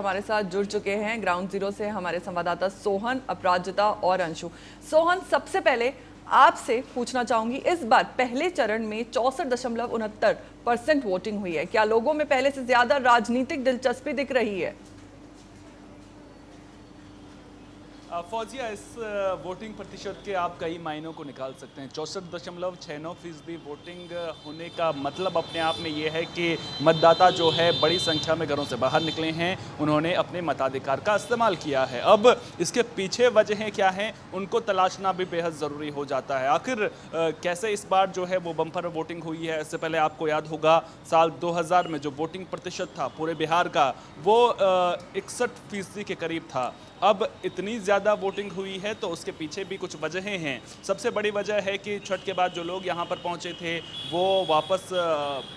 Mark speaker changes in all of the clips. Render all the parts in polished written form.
Speaker 1: हमारे साथ जुड़ चुके हैं ग्राउंड जीरो से हमारे संवाददाता सोहन, अपराजिता और अंशु। सोहन, सबसे पहले आपसे पूछना चाहूंगी, इस बार पहले चरण में 64.69% वोटिंग हुई है। क्या लोगों में पहले से ज्यादा राजनीतिक दिलचस्पी दिख रही है?
Speaker 2: फौजिया, इस वोटिंग प्रतिशत के आप कई मायनों को निकाल सकते हैं। 64.69% वोटिंग होने का मतलब अपने आप में ये है कि मतदाता जो है बड़ी संख्या में घरों से बाहर निकले हैं, उन्होंने अपने मताधिकार का इस्तेमाल किया है। अब इसके पीछे वजहें क्या हैं, उनको तलाशना भी बेहद ज़रूरी हो जाता है। आखिर कैसे इस बार जो है वो बम्पर वोटिंग हुई है। इससे पहले आपको याद होगा साल 2000 में जो वोटिंग प्रतिशत था पूरे बिहार का, वो 61% के करीब था। अब इतनी ज़्यादा वोटिंग हुई है तो उसके पीछे भी कुछ वजहें हैं। सबसे बड़ी वजह है कि छठ के बाद जो लोग यहाँ पर पहुँचे थे वो वापस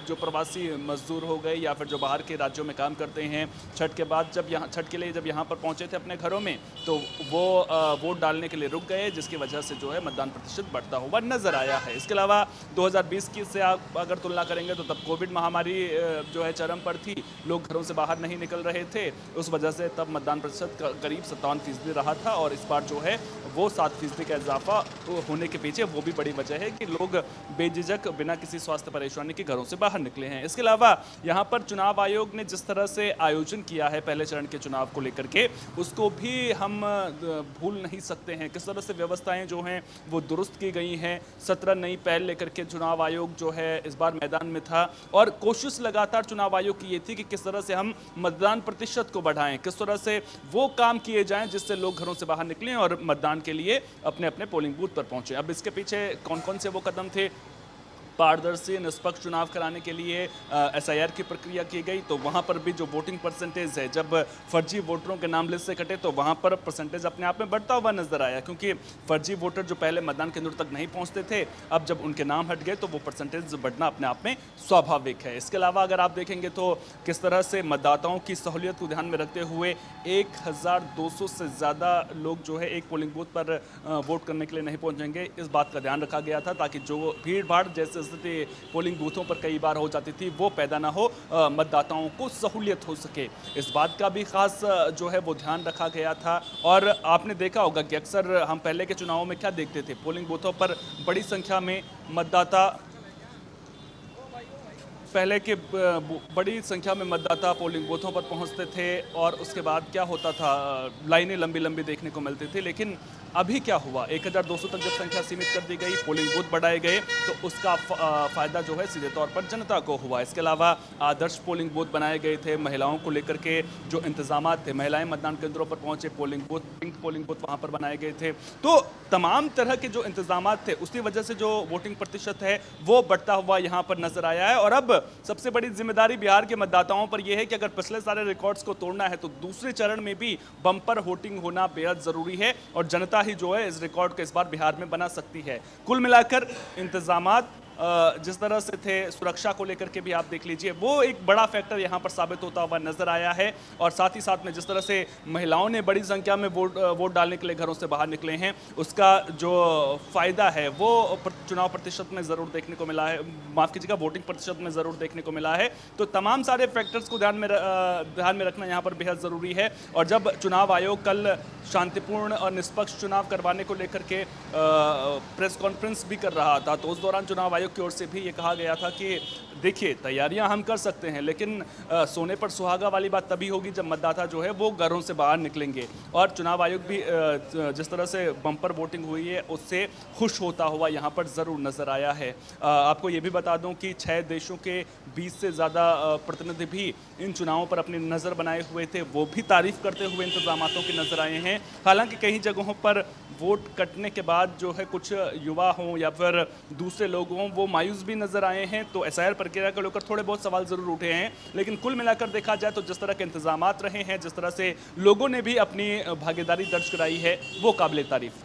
Speaker 2: जो प्रवासी मजदूर हो गए या फिर जो बाहर के राज्यों में काम करते हैं, छठ के बाद जब यहाँ छठ के लिए जब यहाँ पर पहुँचे थे अपने घरों में, तो वो वोट डालने के लिए रुक गए, जिसकी वजह से जो है मतदान प्रतिशत बढ़ता हुआ नजर आया है। इसके अलावा 2020 की से आप अगर तुलना करेंगे तो तब कोविड महामारी जो है चरम पर थी, लोग घरों से बाहर नहीं निकल रहे थे, उस वजह से तब मतदान प्रतिशत करीब 57% रहा था। और इस बार जो है वो 7% का इजाफा होने के पीछे वो भी बड़ी वजह है कि लोग बेझिझक बिना किसी स्वास्थ्य परेशानी के घरों से बाहर निकले हैं। इसके अलावा यहाँ पर चुनाव आयोग ने जिस तरह से आयोजन किया है पहले चरण के चुनाव को लेकर के, उसको भी हम भूल नहीं सकते हैं। किस तरह से व्यवस्थाएं जो हैं वो दुरुस्त की गई हैं। 17 नई पहल लेकर के चुनाव आयोग जो है इस बार मैदान में था और कोशिश लगातार चुनाव आयोग की ये थी कि किस तरह से हम मतदान प्रतिशत को बढ़ाएं, किस तरह से वो काम किए जाएं जिससे लोग घरों से बाहर निकलें और मतदान के लिए अपने अपने पोलिंग बूथ पर पहुंचे। अब इसके पीछे कौन कौन से वो कदम थे। पारदर्शी निष्पक्ष चुनाव कराने के लिए एसआईआर की प्रक्रिया की गई, तो वहाँ पर भी जो वोटिंग परसेंटेज है, जब फर्जी वोटरों के नाम लिस्ट से कटे तो वहाँ पर परसेंटेज अपने आप में बढ़ता हुआ नजर आया, क्योंकि फर्जी वोटर जो पहले मतदान केंद्र तक नहीं पहुँचते थे, अब जब उनके नाम हट गए तो वो परसेंटेज बढ़ना अपने आप में स्वाभाविक है। इसके अलावा अगर आप देखेंगे तो किस तरह से मतदाताओं की सहूलियत को ध्यान में रखते हुए 1200 से ज़्यादा लोग जो है एक पोलिंग बूथ पर वोट करने के लिए नहीं पहुँचेंगे, इस बात का ध्यान रखा गया था ताकि जो भीड़ भाड़ जैसे स्थिति पोलिंग बूथों पर कई बार हो जाती थी वो पैदा ना हो, मतदाताओं को सहूलियत हो सके। इस बात का भी खास जो है वो ध्यान रखा गया था। और आपने देखा होगा कि अक्सर हम पहले के चुनावों में क्या देखते थे, पोलिंग बूथों पर बड़ी संख्या में मतदाता पहले के बड़ी संख्या में मतदाता पोलिंग बूथों पर पहुंचते थे और उसके बाद क्या होता था, लाइनें लंबी लंबी देखने को मिलती थी। लेकिन अभी क्या हुआ, 1200 तक जब संख्या सीमित कर दी गई, पोलिंग बूथ बढ़ाए गए, तो उसका फ़ायदा जो है सीधे तौर पर जनता को हुआ। इसके अलावा आदर्श पोलिंग बूथ बनाए गए थे, महिलाओं को लेकर के जो इंतजाम थे, महिलाएं मतदान केंद्रों पर पहुंचे, polling booth, pink polling booth वहाँ पर बनाए गए थे। तो तमाम तरह के जो इंतजाम थे उसकी वजह से जो वोटिंग प्रतिशत है वो बढ़ता हुआ यहाँ पर नजर आया है। और अब सबसे बड़ी जिम्मेदारी बिहार के मतदाताओं पर यह है कि अगर पिछले सारे रिकॉर्ड्स को तोड़ना है तो दूसरे चरण में भी बम्पर वोटिंग होना बेहद जरूरी है और जनता ही जो है इस रिकॉर्ड को इस बार बिहार में बना सकती है। कुल मिलाकर इंतजामात जिस तरह से थे, सुरक्षा को लेकर के भी आप देख लीजिए, वो एक बड़ा फैक्टर यहाँ पर साबित होता हुआ नजर आया है। और साथ ही साथ में जिस तरह से महिलाओं ने बड़ी संख्या में वोट डालने के लिए घरों से बाहर निकले हैं, उसका जो फायदा है वो चुनाव प्रतिशत में जरूर देखने को मिला है, माफ कीजिएगा वोटिंग प्रतिशत में जरूर देखने को मिला है। तो तमाम सारे फैक्टर्स को ध्यान में रखना यहाँ पर बेहद जरूरी है। और जब चुनाव आयोग कल शांतिपूर्ण और निष्पक्ष चुनाव करवाने को लेकर के प्रेस कॉन्फ्रेंस भी कर रहा था, तो उस दौरान चुनाव आयोग की ओर से भी ये कहा गया था कि देखिए तैयारियां हम कर सकते हैं, लेकिन सोने पर सुहागा वाली बात तभी होगी जब मतदाता जो है वो घरों से बाहर निकलेंगे। और चुनाव आयोग भी जिस तरह से बम्पर वोटिंग हुई है उससे खुश होता हुआ यहाँ पर ज़रूर नज़र आया है। आपको ये भी बता दूं कि 6 देशों के 20 से ज़्यादा प्रतिनिधि भी इन चुनावों पर अपनी नज़र बनाए हुए थे, वो भी तारीफ करते हुए इंतजामातों की नज़र आए हैं। हालांकि कई जगहों पर वोट कटने के बाद जो है कुछ युवा हों या फिर दूसरे लोग हों वो मायूस भी नजर आए हैं, तो एसआईआर प्रक्रिया को लेकर थोड़े बहुत सवाल जरूर उठे हैं। लेकिन कुल मिलाकर देखा जाए तो जिस तरह के इंतजामात रहे हैं, जिस तरह से लोगों ने भी अपनी भागीदारी दर्ज कराई है, वो काबिल तारीफ।